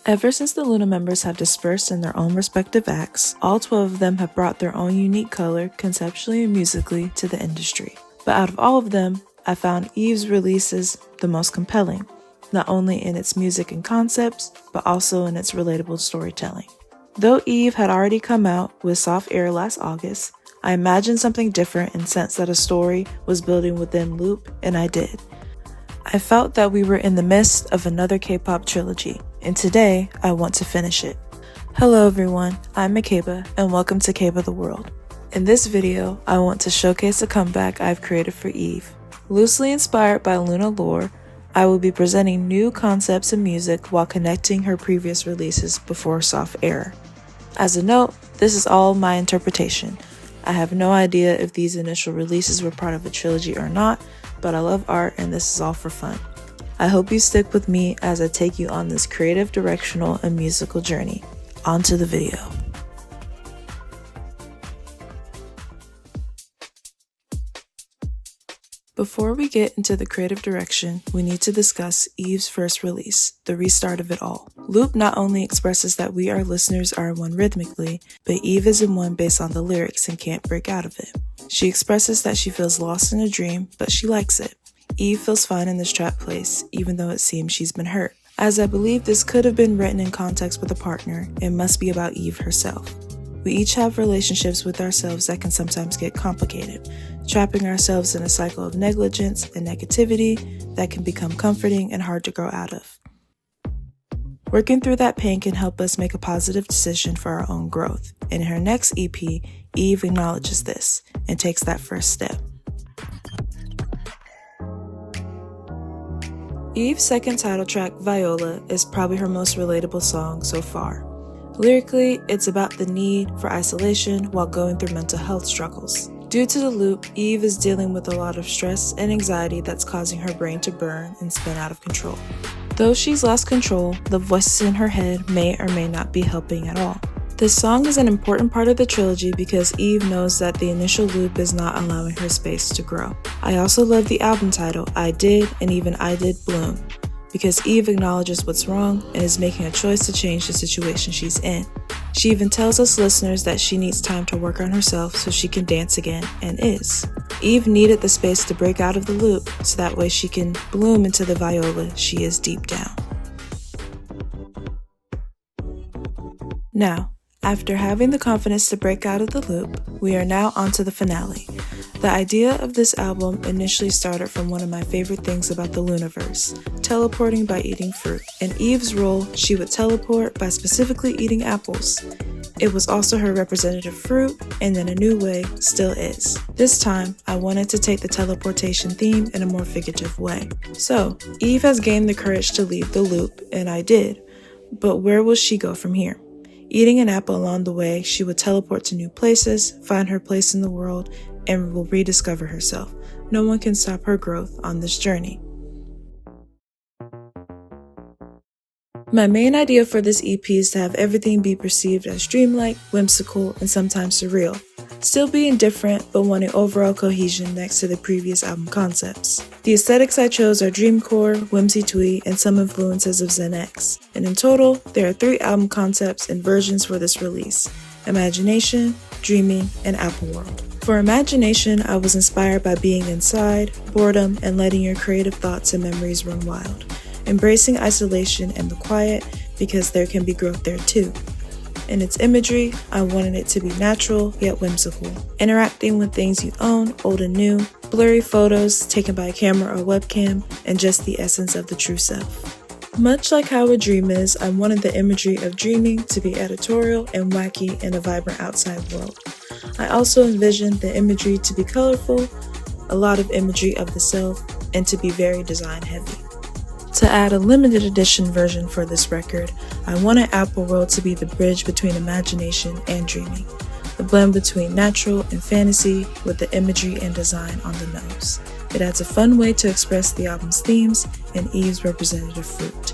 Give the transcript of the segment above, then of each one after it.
Ever since the LOONA members have dispersed in their own respective acts, all 12 of them have brought their own unique color, conceptually and musically, to the industry. But out of all of them, I found Yves' releases the most compelling, not only in its music and concepts, but also in its relatable storytelling. Though Yves had already come out with Soft Air last August, I imagined something different and sensed that a story was building within Loop, and I did. I felt that we were in the midst of another K-pop trilogy, and today I want to finish it. Hello everyone, I'm Makeba, and welcome to Keba the World. In this video, I want to showcase a comeback I've created for Yves. Loosely inspired by LOONA lore, I will be presenting new concepts and music while connecting her previous releases before Soft Air. As a note, this is all my interpretation. I have no idea if these initial releases were part of a trilogy or not, but I love art and this is all for fun. I hope you stick with me as I take you on this creative, directional, and musical journey. On to the video. Before we get into the creative direction, we need to discuss Yves' first release, the restart of it all. Loop not only expresses that we our listeners are one rhythmically, but Yves is in one based on the lyrics and can't break out of it. She expresses that she feels lost in a dream, but she likes it. Yves feels fine in this trapped place, even though it seems she's been hurt. As I believe this could have been written in context with a partner, it must be about Yves herself. We each have relationships with ourselves that can sometimes get complicated, trapping ourselves in a cycle of negligence and negativity that can become comforting and hard to grow out of. Working through that pain can help us make a positive decision for our own growth, and in her next EP, Yves acknowledges this and takes that first step. Yves' second title track, Viola, is probably her most relatable song so far. Lyrically, it's about the need for isolation while going through mental health struggles. Due to the loop, Yves is dealing with a lot of stress and anxiety that's causing her brain to burn and spin out of control. Though she's lost control, the voices in her head may or may not be helping at all. This song is an important part of the trilogy because Yves knows that the initial loop is not allowing her space to grow. I also love the album title, I Did, and even I Did Bloom, because Yves acknowledges what's wrong and is making a choice to change the situation she's in. She even tells us listeners that she needs time to work on herself so she can dance again, and is. Yves needed the space to break out of the loop so that way she can bloom into the Viola she is deep down. Now, after having the confidence to break out of the loop, we are now onto the finale. The idea of this album initially started from one of my favorite things about the LOONAverse, teleporting by eating fruit. In Yves' role, she would teleport by specifically eating apples. It was also her representative fruit, and in a new way, still is. This time, I wanted to take the teleportation theme in a more figurative way. So, Yves has gained the courage to leave the loop, and I did. But where will she go from here? Eating an apple along the way, she would teleport to new places, find her place in the world, and will rediscover herself. No one can stop her growth on this journey. My main idea for this EP is to have everything be perceived as dreamlike, whimsical, and sometimes surreal. Still being different, but wanting overall cohesion next to the previous album concepts. The aesthetics I chose are dreamcore, whimsy, and some influences of s.e.s. And in total, there are 3 album concepts and versions for this release: Imagination, Dreaming, and Apple World. For Imagination, I was inspired by being inside, boredom, and letting your creative thoughts and memories run wild. Embracing isolation and the quiet because there can be growth there too. In its imagery, I wanted it to be natural yet whimsical, interacting with things you own, old and new, blurry photos taken by a camera or webcam, and just the essence of the true self. Much like how a dream is, I wanted the imagery of dreaming to be editorial and wacky in a vibrant outside world. I also envisioned the imagery to be colorful, a lot of imagery of the self, and to be very design heavy. To add a limited edition version for this record, I wanted Apple World to be the bridge between imagination and dreaming, the blend between natural and fantasy with the imagery and design on the nose. It adds a fun way to express the album's themes and Yves' representative fruit.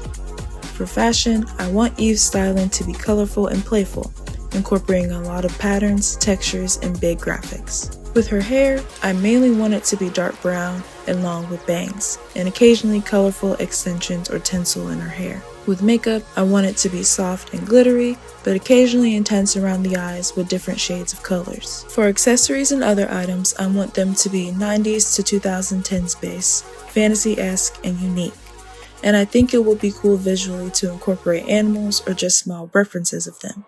For fashion, I want Yves' styling to be colorful and playful, incorporating a lot of patterns, textures, and big graphics. With her hair, I mainly want it to be dark brown and long with bangs, and occasionally colorful extensions or tinsel in her hair. With makeup, I want it to be soft and glittery, but occasionally intense around the eyes with different shades of colors. For accessories and other items, I want them to be 90s to 2010s base, fantasy-esque, and unique. And I think it would be cool visually to incorporate animals or just small references of them.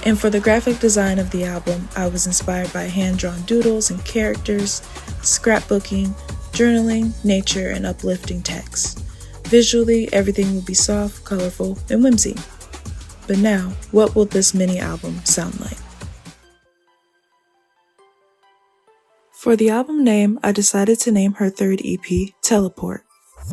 And for the graphic design of the album, I was inspired by hand-drawn doodles and characters, scrapbooking, journaling, nature, and uplifting text. Visually, everything will be soft, colorful, and whimsy. But now, what will this mini album sound like? For the album name, I decided to name her third EP, Teleport.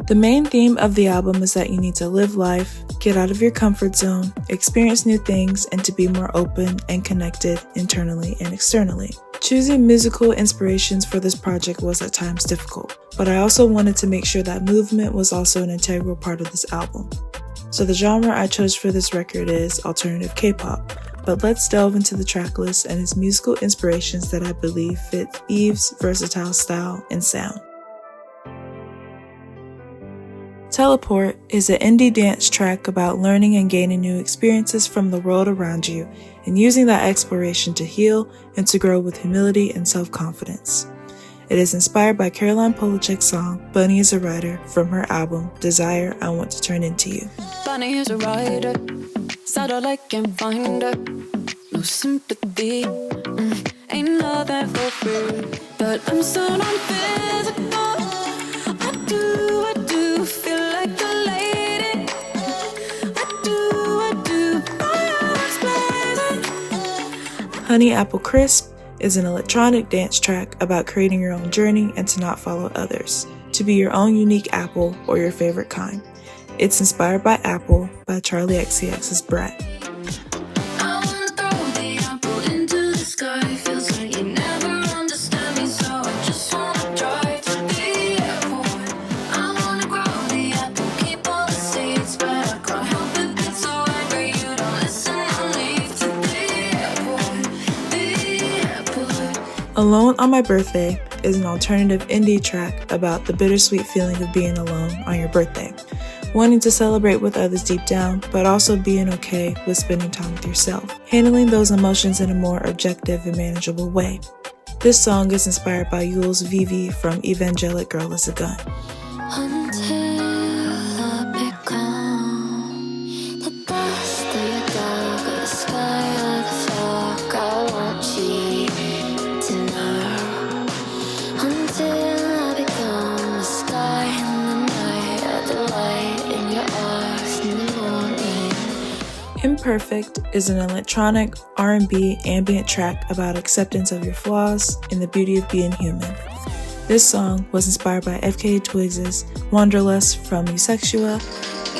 The main theme of the album is that you need to live life, get out of your comfort zone, experience new things, and to be more open and connected internally and externally. Choosing musical inspirations for this project was at times difficult, but I also wanted to make sure that movement was also an integral part of this album. So the genre I chose for this record is alternative K-pop, but let's delve into the track list and its musical inspirations that I believe fit Yves' versatile style and sound. Teleport is an indie dance track about learning and gaining new experiences from the world around you and using that exploration to heal and to grow with humility and self-confidence. It is inspired by Caroline Polachek's song Bunny is a Rider from her album Desire I Want to Turn Into You. Bunny is a rider, saddle I can find her. No sympathy, ain't nothing for free. But I'm so non-physical. I do feel like a lady. I do, Honey Apple Crisp is an electronic dance track about creating your own journey and to not follow others, to be your own unique apple or your favorite kind. It's inspired by Apple by Charlie XCX's Brat. Alone on My Birthday is an alternative indie track about the bittersweet feeling of being alone on your birthday, wanting to celebrate with others deep down, but also being okay with spending time with yourself, handling those emotions in a more objective and manageable way. This song is inspired by Yule's Viviz from Evangelic Girl is a Gun. Imperfect is an electronic R&B ambient track about acceptance of your flaws and the beauty of being human. This song was inspired by FKA Twigs' Wanderlust from yyxy.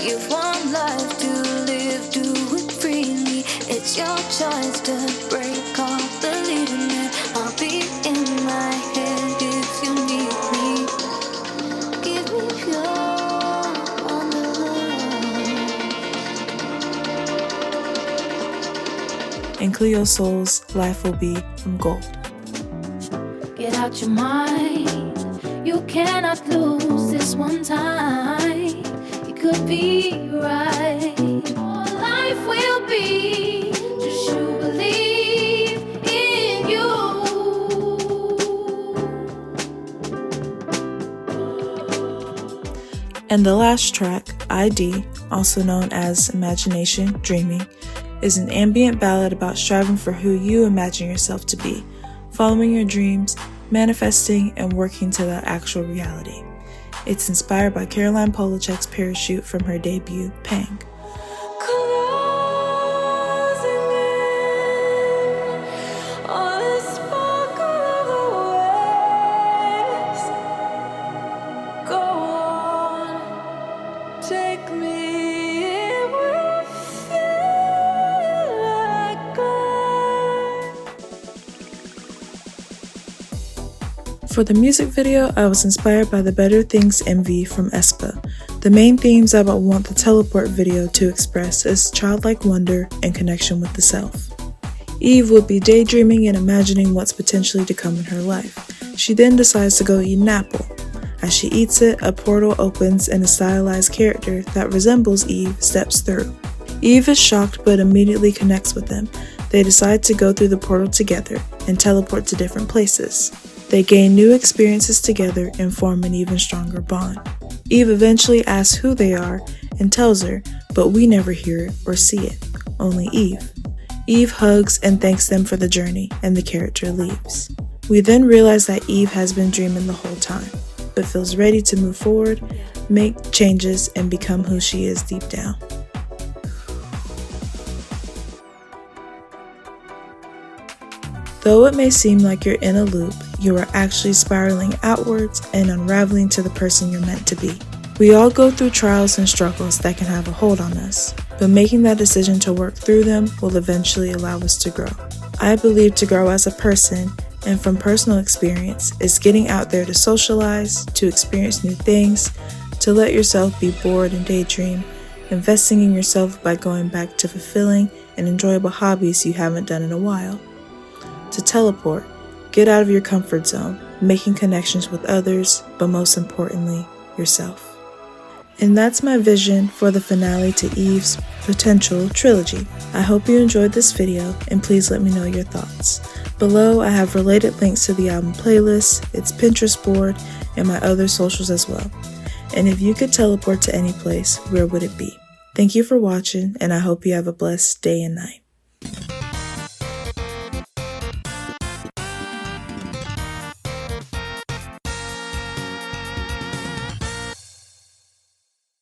You've one life to live, do it freely. It's your choice to break off the leading man. I'll be in my head if you need me. Give me your wanderlust. And Cleo Soul's Life Will Be from Gold. Get out your mind, you cannot lose this one time. You could be right. Life will be, just you believe in you. And the last track, I-dle, also known as Imagination Dreaming, is an ambient ballad about striving for who you imagine yourself to be, following your dreams, manifesting, and working to that actual reality. It's inspired by Caroline Polachek's Parachute from her debut, Pang. For the music video, I was inspired by the Better Things MV from aespa. The main themes I would want the Teleport video to express is childlike wonder and connection with the self. Yves would be daydreaming and imagining what's potentially to come in her life. She then decides to go eat an apple. As she eats it, a portal opens and a stylized character that resembles Yves steps through. Yves is shocked but immediately connects with them. They decide to go through the portal together and teleport to different places. They gain new experiences together and form an even stronger bond. Yves eventually asks who they are and tells her, but we never hear it or see it, only Yves. Yves hugs and thanks them for the journey, and the character leaves. We then realize that Yves has been dreaming the whole time, but feels ready to move forward, make changes, and become who she is deep down. Though it may seem like you're in a loop, you are actually spiraling outwards and unraveling to the person you're meant to be. We all go through trials and struggles that can have a hold on us, but making that decision to work through them will eventually allow us to grow. I believe to grow as a person, and from personal experience, is getting out there to socialize, to experience new things, to let yourself be bored and daydream, investing in yourself by going back to fulfilling and enjoyable hobbies you haven't done in a while. To teleport, get out of your comfort zone, making connections with others, but most importantly, yourself. And that's my vision for the finale to Yves' potential trilogy. I hope you enjoyed this video, and please let me know your thoughts. Below, I have related links to the album playlist, its Pinterest board, and my other socials as well. And if you could teleport to any place, where would it be? Thank you for watching, and I hope you have a blessed day and night.